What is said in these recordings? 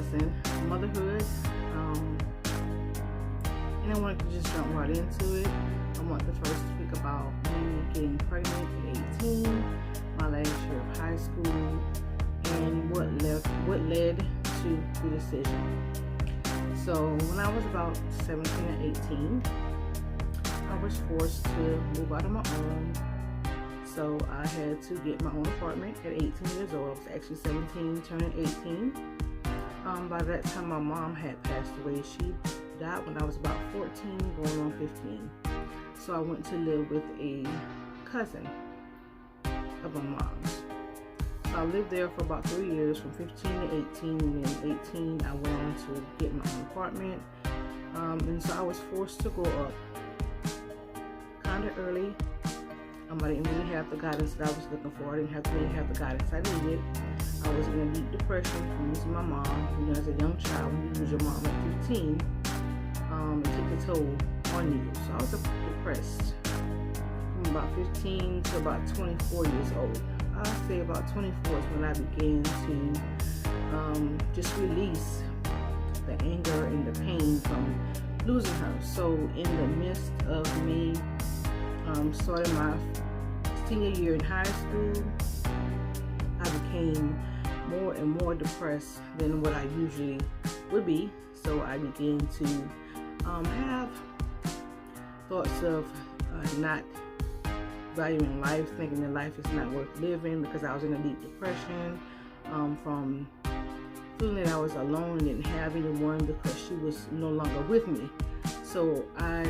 discussing motherhood, and I wanted to just jump right into it. I want to first speak about me getting pregnant at 18, my last year of high school, and what led to the decision. So when I was about 17 or 18, I was forced to move out on my own. So I had to get my own apartment at 18 years old. I was actually 17, turning 18. By that time, my mom had passed away. She died when I was about 14, going on 15. So I went to live with a cousin of my mom's. So I lived there for about 3 years, from 15 to 18, and then 18 I went on to get my own apartment. And so I was forced to grow up kind of early. I didn't really have the guidance that I was looking for. I didn't really have the guidance I needed. I was in a deep depression from losing my mom. As a young child, when you lose your mom at 15, it takes a toll on you. So I was depressed from about 15 to about 24 years old. I'd say about 24 is when I began to just release the anger and the pain from losing her. So in the midst of me starting my senior year in high school, I became more and more depressed than what I usually would be. So I began to have thoughts of not valuing life, thinking that life is not worth living, because I was in a deep depression from feeling that I was alone and didn't have anyone because she was no longer with me. So I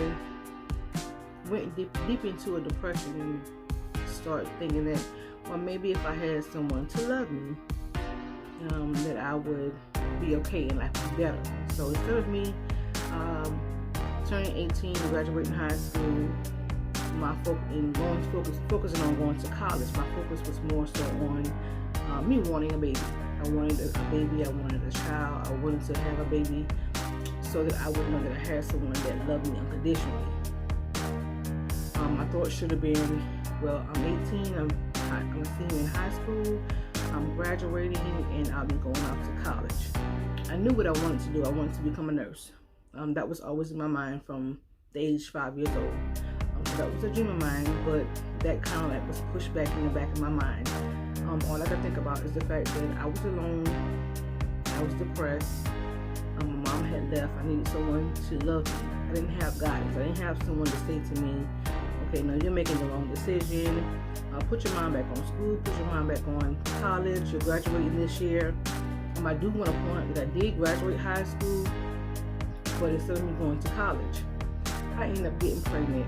went deep into a depression and started thinking that, well, maybe if I had someone to love me, that I would be okay and life would be better. So instead of me turning 18 and graduating high school, focusing on going to college, my focus was more so on me wanting a baby. I wanted a baby, I wanted a child, I wanted to have a baby so that I would know that I had someone that loved me unconditionally. I thought it should have been, well, I'm 18, I'm a senior in high school, I'm graduating, and I'll be going off to college. I knew what I wanted to do. I wanted to become a nurse. That was always in my mind from the age 5 years old. So that was a dream of mine, but that kind of was pushed back in the back of my mind. All I could think about is the fact that I was alone, I was depressed, my mom had left, I needed someone to love me. I didn't have guidance. I didn't have someone to say to me, okay, no, you're making the wrong decision. Put your mind back on school, put your mind back on college, you're graduating this year. I do want to point out that I did graduate high school, but instead of me going to college, I ended up getting pregnant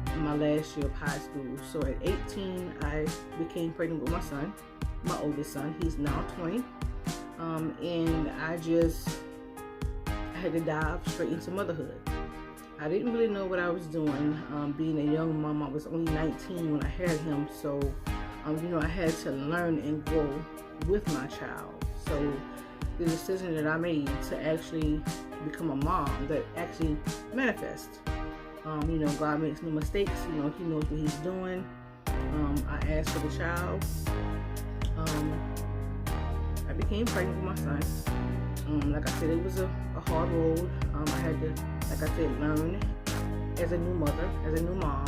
in my last year of high school. So at 18, I became pregnant with my son, my oldest son. He's now 20. And I had to dive straight into motherhood. I didn't really know what I was doing. Being a young mom, I was only 19 when I had him. So, I had to learn and grow with my child. So the decision that I made to actually become a mom that actually manifests. God makes no mistakes. He knows what he's doing. I asked for the child. I became pregnant with my son. Like I said, it was a hard road. I had to, like I said, learn as a new mother, as a new mom.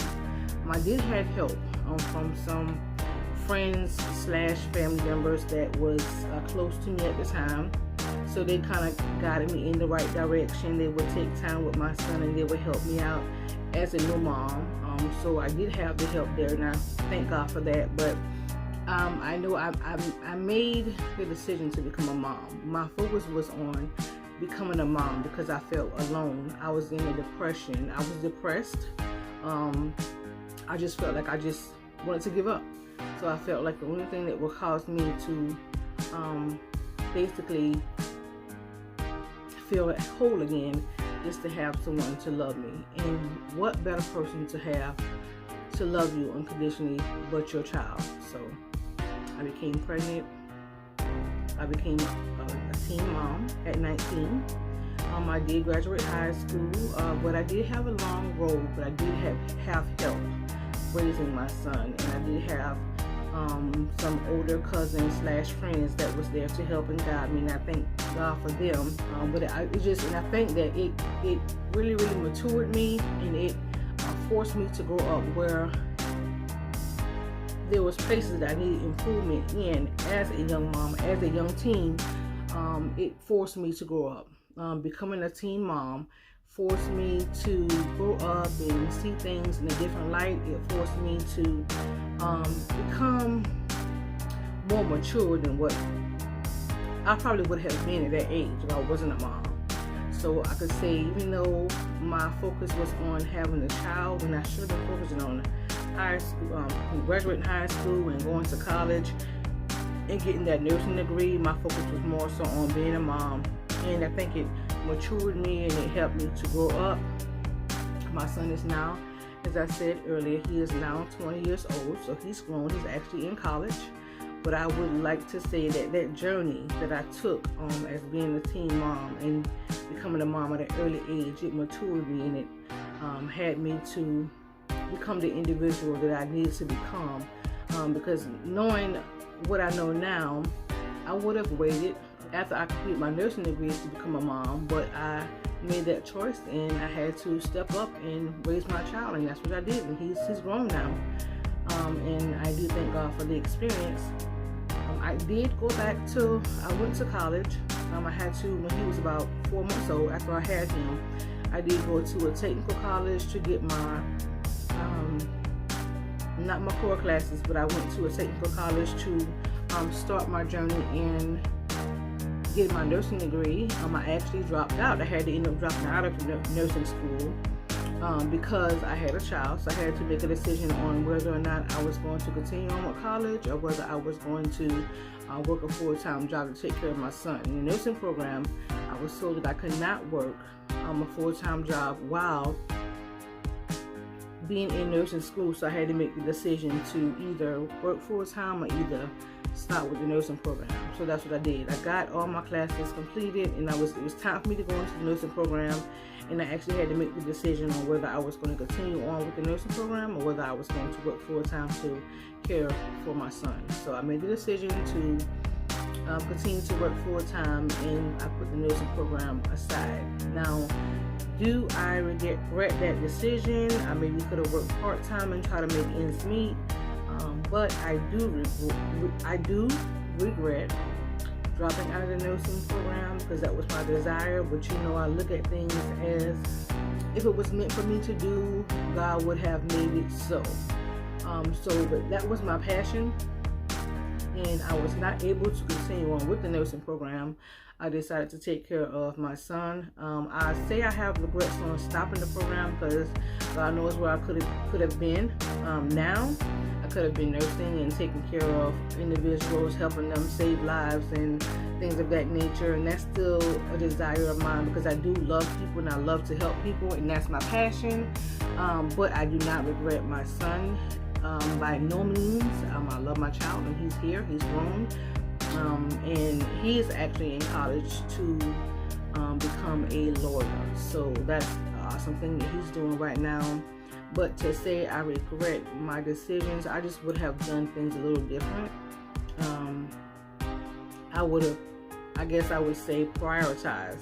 I did have help from some friends / family members that was close to me at the time. So they kind of guided me in the right direction. They would take time with my son and they would help me out as a new mom. So I did have the help there, and I thank God for that. But I know I made the decision to become a mom. My focus was on becoming a mom because I felt alone. I was in a depression. I was depressed. I just felt like I just wanted to give up. So I felt like the only thing that would cause me to basically feel whole again is to have someone to love me. And what better person to have to love you unconditionally but your child? So I became pregnant. I became a teen mom at 19. I did graduate high school, but I did have a long road, but I did have help raising my son, and I did have some older cousins / friends that was there to help and guide me, and I thank God for them. But I think that it really matured me, and it forced me to grow up where there was places that I needed improvement in as a young mom, as a young teen. It forced me to grow up. Becoming a teen mom forced me to grow up and see things in a different light. It forced me to become more mature than what I probably would have been at that age if I wasn't a mom. So I could say, even though my focus was on having a child, and I should have been focusing on high school, graduating high school and going to college and getting that nursing degree, my focus was more so on being a mom. And I think it matured me, and it helped me to grow up. My son is now, as I said earlier, he is now 20 years old, so he's grown. He's actually in college. But I would like to say that that journey that I took as being a teen mom and becoming a mom at an early age, it matured me, and it had me to become the individual that I needed to become. Because knowing what I know now, I would have waited after I completed my nursing degree to become a mom, but I made that choice, and I had to step up and raise my child, and that's what I did, and he's grown now. And I do thank God for the experience. I did go back I went to college. I had to, when he was about 4 months old, after I had him, I did go to a technical college to get my, not my core classes, but I went to a technical college to start my journey in getting my nursing degree. I actually dropped out. I had to end up dropping out of nursing school because I had a child, so I had to make a decision on whether or not I was going to continue on with college or whether I was going to work a full-time job to take care of my son. In the nursing program, I was told that I could not work a full-time job while being in nursing school, so I had to make the decision to either work full-time or either start with the nursing program. So that's what I did. I got all my classes completed, and it was time for me to go into the nursing program, and I actually had to make the decision on whether I was going to continue on with the nursing program or whether I was going to work full-time to care for my son. So I made the decision to continue to work full-time, and I put the nursing program aside. Now, do I regret that decision? I maybe could have worked part-time and try to make ends meet, but I do regret dropping out of the nursing program, because that was my desire. But I look at things as, if it was meant for me to do, God would have made it so. But that was my passion, and I was not able to continue on with the nursing program. I decided to take care of my son. I say I have regrets on stopping the program, because God knows where I could have been. Now I could have been nursing and taking care of individuals, helping them save lives and things of that nature, and that's still a desire of mine, because I do love people and I love to help people, and that's my passion. But I do not regret my son by no means. I love my child, and he's here, he's grown, and he is actually in college to become a lawyer. So that's awesome thing that he's doing right now. But to say I regret my decisions, I just would have done things a little different. I guess I would say prioritize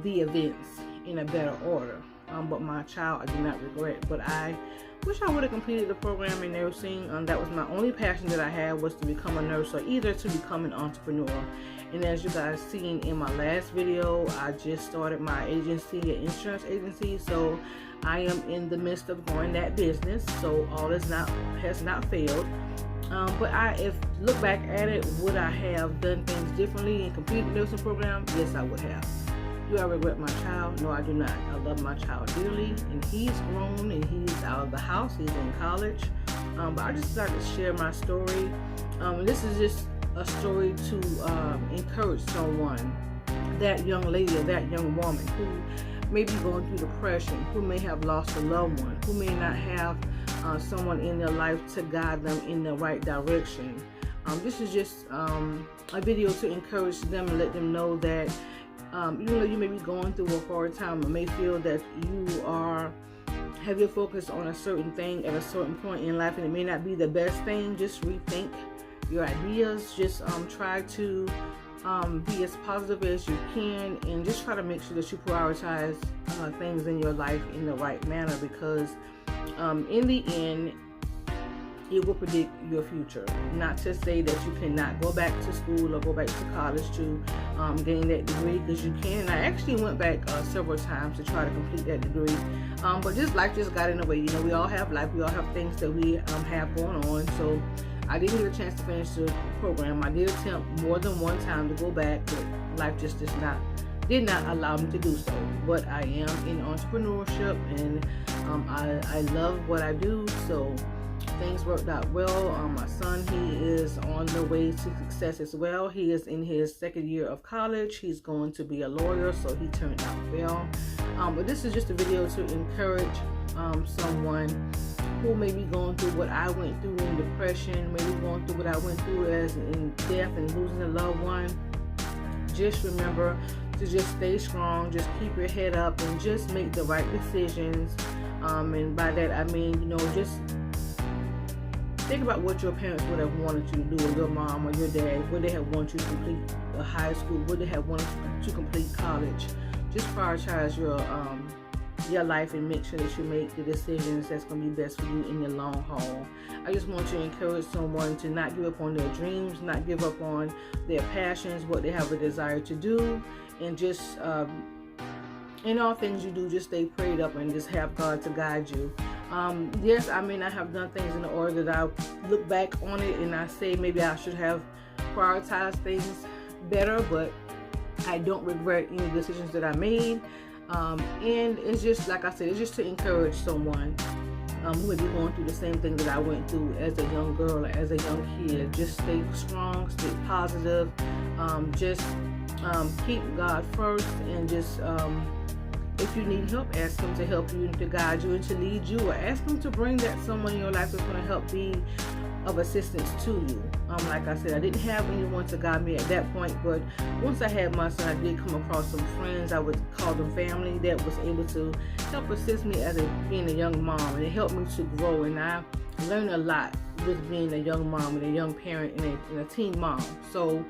the events in a better order. But my child, I do not regret. But I wish I would have completed the program in nursing. That was my only passion that I had, was to become a nurse, or either to become an entrepreneur. And as you guys seen in my last video, I just started my agency, an insurance agency. So I am in the midst of growing that business. So all has not failed. But if look back at it, would I have done things differently and completed the nursing program? Yes, I would have. Do I regret my child? No, I do not. I love my child dearly, and he's grown, and he's out of the house. He's in college. But I just decided to share my story. This is just a story to encourage someone, that young lady or that young woman who may be going through depression, who may have lost a loved one, who may not have someone in their life to guide them in the right direction. This is just a video to encourage them and let them know that even though you may be going through a hard time, or may feel that you are have your focus on a certain thing at a certain point in life, and it may not be the best thing, just rethink your ideas. Just try to be as positive as you can, and just try to make sure that you prioritize things in your life in the right manner, because in the end, it will predict your future. Not to say that you cannot go back to school or go back to college to gain that degree, because you can. I actually went back several times to try to complete that degree, but just life just got in the way. You know, we all have life, we all have things that we have going on. So I didn't get a chance to finish the program. I did attempt more than one time to go back, but life just did not allow me to do so. But I am in entrepreneurship, and I love what I do, so things worked out well. My son, he is on the way to success as well. He is in his second year of college. He's going to be a lawyer, so he turned out well. But this is just a video to encourage someone who may be going through what I went through in depression, maybe going through what I went through as in death and losing a loved one. Just remember to just stay strong, just keep your head up, and just make the right decisions. And by that I mean, you know, just think about what your parents would have wanted you to do, or your mom or your dad. Would they have wanted you to complete a high school? Would they have wanted you to complete college? Just prioritize your life and make sure that you make the decisions that's going to be best for you in the long haul. I just want to encourage someone to not give up on their dreams, not give up on their passions, what they have a desire to do, and just in all things you do, just stay prayed up and just have God to guide you. Yes, I may not have done things in the order that I look back on it and I say maybe I should have prioritized things better, but I don't regret any decisions that I made. And it's just, like I said, it's just to encourage someone who may be going through the same thing that I went through as a young girl or as a young kid. Just stay strong, stay positive, just keep God first, and just if you need help, ask Him to help you and to guide you and to lead you, or ask Him to bring that someone in your life that's going to help be of assistance to you. Like I said, I didn't have anyone to guide me at that point, but once I had my son, I did come across some friends, I would call them family, that was able to help assist me as being a young mom, and it helped me to grow. And I learned a lot with being a young mom and a young parent and a teen mom. So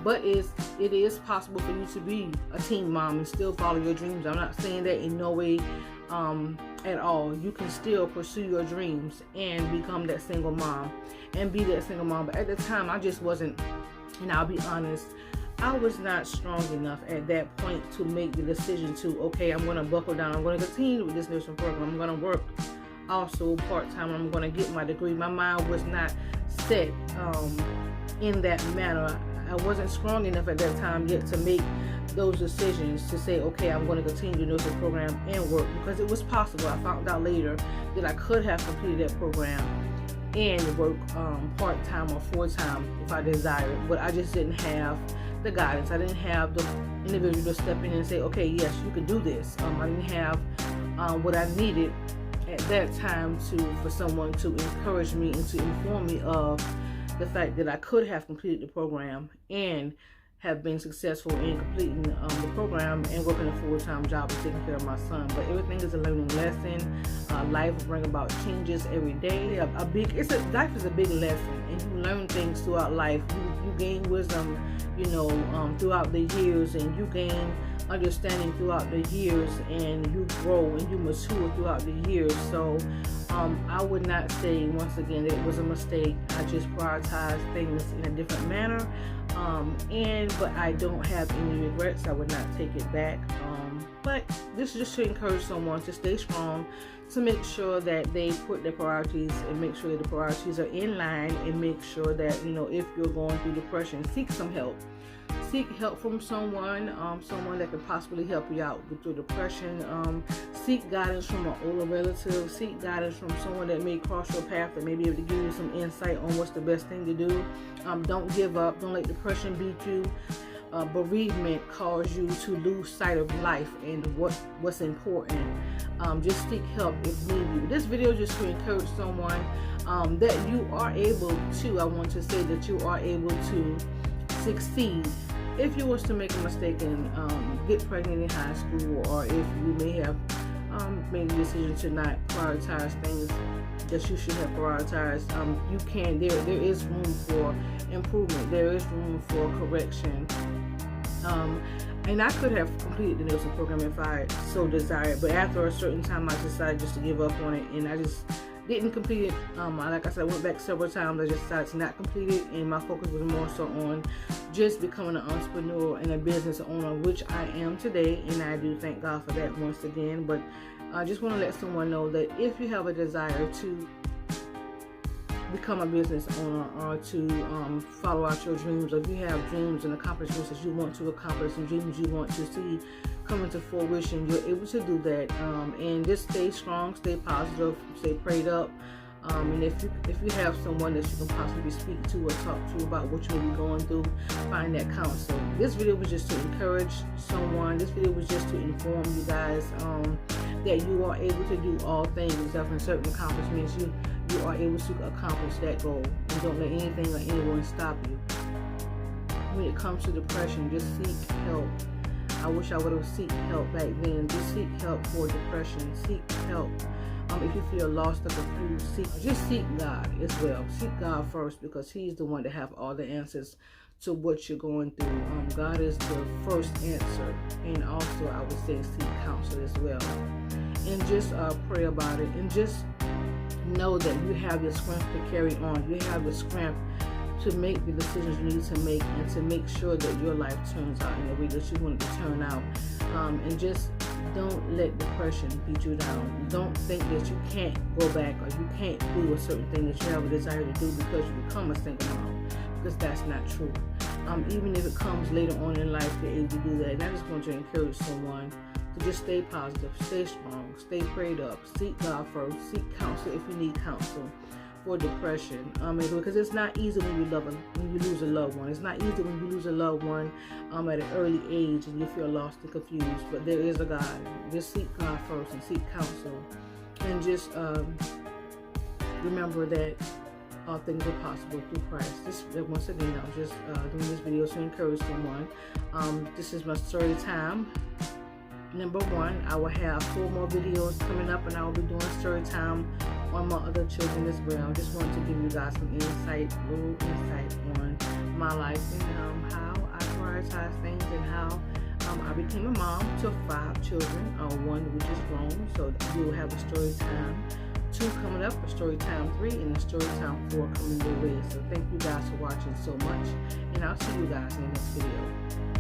but it is possible for you to be a teen mom and still follow your dreams. I'm not saying that in no way at all. You can still pursue your dreams and become that single mom and be that single mom. But at the time, I just wasn't, and I'll be honest, I was not strong enough at that point to make the decision to, okay, I'm going to buckle down, I'm going to continue with this nursing program, I'm going to work also part-time, I'm going to get my degree. My mind was not set in that manner. I wasn't strong enough at that time yet to make those decisions to say, okay, I'm going to continue the nursing program and work, because it was possible. I found out later that I could have completed that program and work part-time or full-time if I desired, but I just didn't have the guidance. I didn't have the individual to step in and say, okay, yes, you can do this. I didn't have what I needed at that time for someone to encourage me and to inform me of the fact that I could have completed the program and have been successful in completing the program and working a full-time job and taking care of my son. But everything is a learning lesson. Life will bring about changes every day. Life is a big lesson, and you learn things throughout life. You gain wisdom, you know, throughout the years, and you gain understanding throughout the years, and you grow and you mature throughout the years. So I would not say, once again, that it was a mistake. I just prioritized things in a different manner, but I don't have any regrets. I would not take it back. But this is just to encourage someone to stay strong, to make sure that they put their priorities and make sure that the priorities are in line, and make sure that, you know, if you're going through depression, seek some help. Seek help from someone that can possibly help you out with your depression. Seek guidance from an older relative. Seek guidance from someone that may cross your path, that may be able to give you some insight on what's the best thing to do. Don't give up. Don't let depression beat you. Bereavement cause you to lose sight of life and what's important. Just seek help if need be. This video is just to encourage someone that you are able to, I want to say that you are able to succeed. If you was to make a mistake and get pregnant in high school, or if you may have made the decision to not prioritize things that you should have prioritized. You can. There is room for improvement. There is room for correction. And I could have completed the nursing program if I so desired, but after a certain time, I decided just to give up on it, and I just didn't complete it. Like I said, I went back several times. I just decided to not complete it, and my focus was more so on just becoming an entrepreneur and a business owner, which I am today, and I do thank God for that once again. But I just want to let someone know that if you have a desire to become a business owner or to follow out your dreams, or if you have dreams and accomplishments that you want to accomplish and dreams you want to see come into fruition, you're able to do that. And just stay strong, stay positive, stay prayed up. And if you have someone that you can possibly speak to or talk to about what you may be going through, find that counsel. This video was just to encourage someone. This video was just to inform you guys that you are able to do all things except for certain accomplishments. You are able to accomplish that goal, and don't let anything or anyone stop you. When it comes to depression, just seek help. I wish I would have sought help back then. Just seek help for depression. Seek help. If you feel lost or confused, just seek God as well. Seek God first, because He's the one that have all the answers to what you're going through. God is the first answer, and also I would say seek counsel as well. And just pray about it, and just know that you have the strength to carry on. You have the strength to make the decisions you need to make, and to make sure that your life turns out in the way that you want it to turn out. And just don't let depression beat you down. Don't think that you can't go back, or you can't do a certain thing that you have a desire to do because you become a single mom, because that's not true. Even if it comes later on in life, you're able to do that. And I just want to encourage someone to just stay positive, stay strong, stay prayed up, seek God first, seek counsel if you need counsel for depression. Because it's not easy when you lose a loved one. It's not easy when you lose a loved one at an early age and you feel lost and confused. But there is a God. Just seek God first and seek counsel, and just remember that all things are possible through Christ. Once again, I was just doing this video to encourage someone. This is my story time. Number 1, I will have 4 more videos coming up, and I will be doing story time on my other children as well. I just wanted to give you guys some little insight on my life, and how I prioritize things, and how I became a mom to 5 children, 1 which is grown. So we will have a story time 2 coming up, a story time 3, and a story time 4 coming your way. So thank you guys for watching so much, and I'll see you guys in the next video.